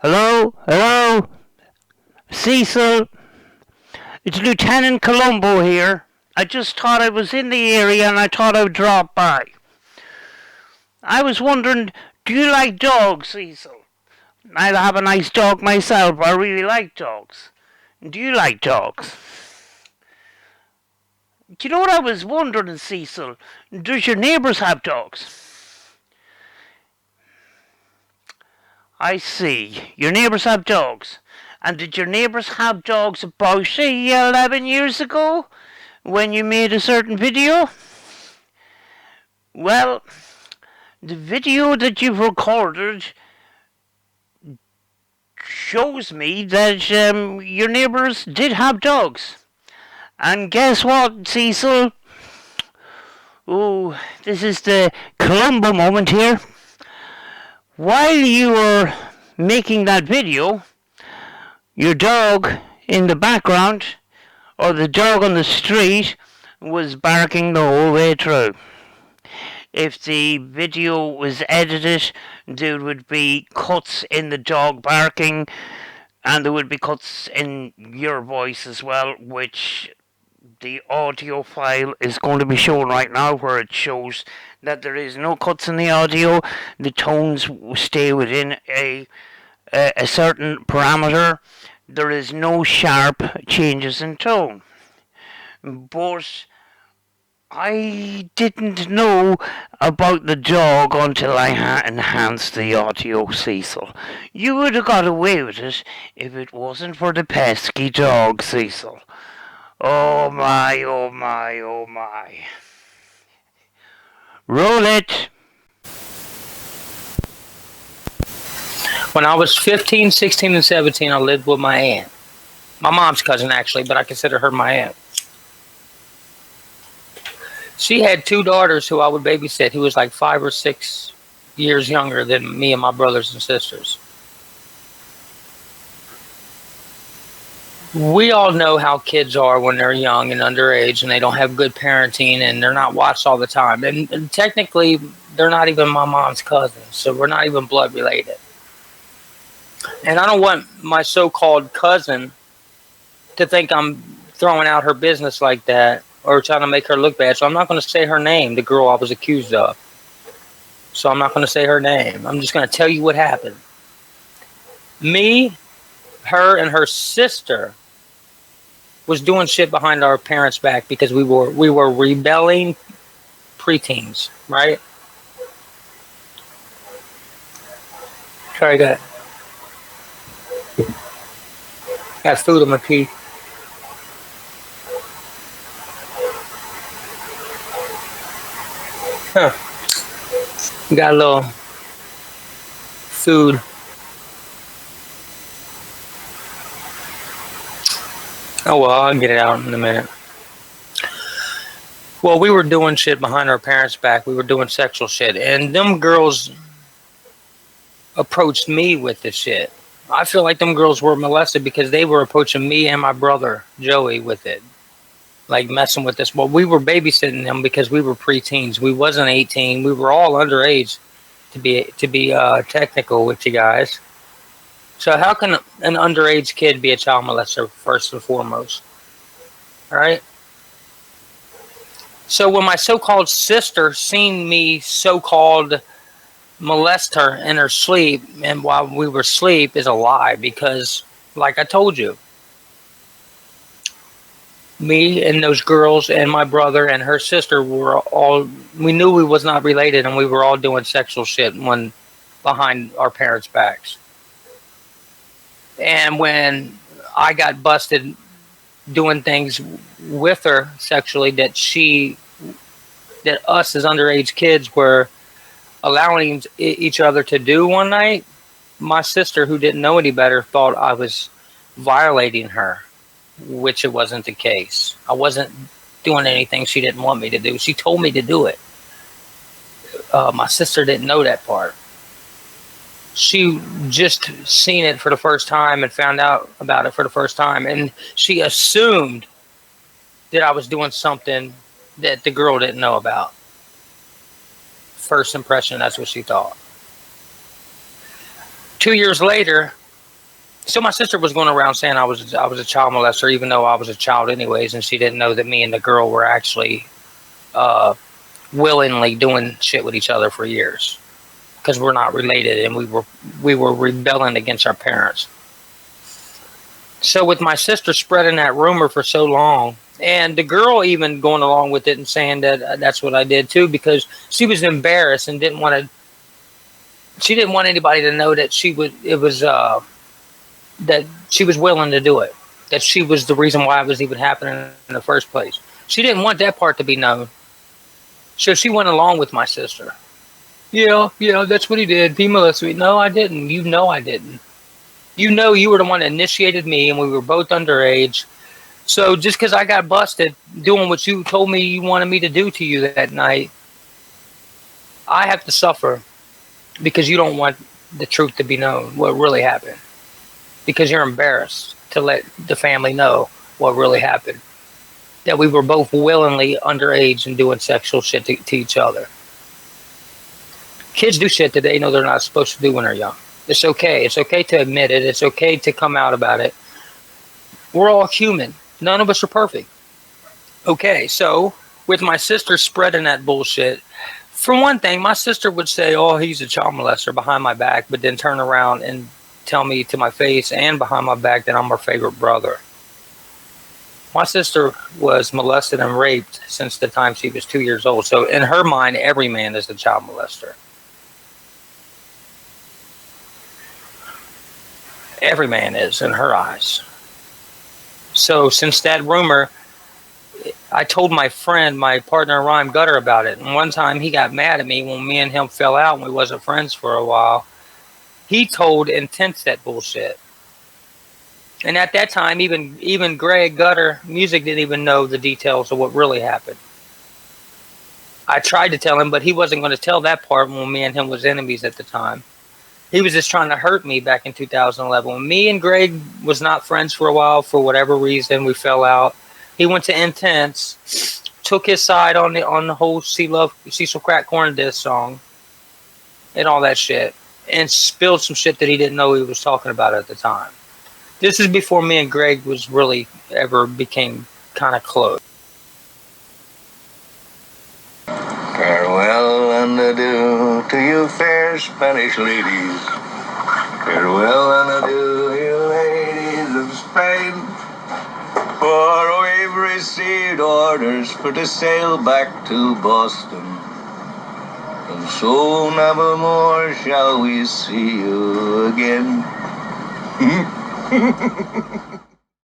Hello? Hello? Cecil? It's Lieutenant Colombo here. I just thought I was in the area and I thought I would drop by. I was wondering, do you like dogs, Cecil? I have a nice dog myself. I really like dogs. Do you like dogs? Do you know what I was wondering, Cecil? Does your neighbours have dogs? I see. Your neighbours have dogs. And did your neighbours have dogs about, say, 11 years ago? When you made a certain video? Well, the video that you've recorded shows me that your neighbours did have dogs. And guess what, Cecil? Oh, this is the Columbo moment here. While you were making that video, your dog in the background, or the dog on the street, was barking the whole way through. If the video was edited, there would be cuts in the dog barking, and there would be cuts in your voice as well, which the audio file is going to be shown right now, where it shows that there is no cuts in the audio. The tones stay within a certain parameter. There is no sharp changes in tone. But I didn't know about the dog until I enhanced the audio, Cecil. You would have got away with it if it wasn't for the pesky dog, Cecil. Oh my, oh my, oh my. Roll it. When I was 15, 16, and 17, I lived with my aunt. My mom's cousin, actually, but I consider her my aunt. She had two daughters who I would babysit, who was like 5 or 6 years younger than me and my brothers and sisters. We all know how kids are when they're young and underage and they don't have good parenting and they're not watched all the time. And technically, they're not even my mom's cousins, so we're not even blood related. And I don't want my so-called cousin to think I'm throwing out her business like that or trying to make her look bad. So I'm not going to say her name, the girl I was accused of. So I'm not going to say her name. I'm just going to tell you what happened. Me, her, and her sister was doing shit behind our parents' back because we were rebelling preteens, right? Sorry, got food in my teeth. Huh. Got a little food. Oh well, I'll get it out in a minute. Well, we were doing shit behind our parents' back. We were doing sexual shit. And them girls approached me with this shit. I feel like them girls were molested because they were approaching me and my brother, Joey, with it. Like messing with this. Well, we were babysitting them because we were preteens. We wasn't 18. We were all underage, to be technical with you guys. So how can an underage kid be a child molester first and foremost? All right. So when my so-called sister seen me so-called molest her in her sleep, and while we were asleep, is a lie because, like I told you, me and those girls and my brother and her sister we knew we was not related, and we were all doing sexual shit behind our parents' backs. And when I got busted doing things with her sexually that us as underage kids were allowing each other to do one night, my sister, who didn't know any better, thought I was violating her, which it wasn't the case. I wasn't doing anything she didn't want me to do. She told me to do it. My sister didn't know that part. She just seen it for the first time and found out about it for the first time. And she assumed that I was doing something that the girl didn't know about. First impression, that's what she thought. 2 years later, So my sister was going around saying I was a child molester, even though I was a child anyways, and she didn't know that me and the girl were actually uh, willingly doing shit with each other for years, because we're not related and we were rebelling against our parents. So with my sister spreading that rumor for so long, and the girl even going along with it and saying that that's what I did too, because she was embarrassed and didn't want to. She didn't want anybody to know that she would. It was that she was willing to do it. That she was the reason why it was even happening in the first place. She didn't want that part to be known, so she went along with my sister. Yeah, that's what he did. He molested me. No, I didn't. You know I didn't. You know you were the one that initiated me, and we were both underage. So just because I got busted doing what you told me you wanted me to do to you that night, I have to suffer because you don't want the truth to be known, what really happened. Because you're embarrassed to let the family know what really happened. That we were both willingly underage and doing sexual shit to each other. Kids do shit that they know they're not supposed to do when they're young. It's okay. It's okay to admit it. It's okay to come out about it. We're all human. None of us are perfect. Okay, so with my sister spreading that bullshit, for one thing, my sister would say, oh, he's a child molester behind my back, but then turn around and tell me to my face and behind my back that I'm her favorite brother. My sister was molested and raped since the time she was 2 years old. So in her mind, every man is a child molester. Every man is in her eyes. So since that rumor, I told my friend, my partner Rhyme Gutter, about it. And one time he got mad at me when me and him fell out and we wasn't friends for a while. He told Intense that bullshit. And at that time, even Greg Gutter Music didn't even know the details of what really happened. I tried to tell him, but he wasn't going to tell that part when me and him was enemies at the time. He was just trying to hurt me back in 2011. When me and Greg was not friends for a while, for whatever reason, we fell out. He went to Intense, took his side on the whole Cecil Crack Corn diss song and all that shit, and spilled some shit that he didn't know he was talking about at the time. This is before me and Greg was really ever became kind of close. Farewell and adieu to you fair Spanish ladies. Farewell and adieu, you ladies of Spain. For we've received orders for to sail back to Boston. And so never more shall we see you again.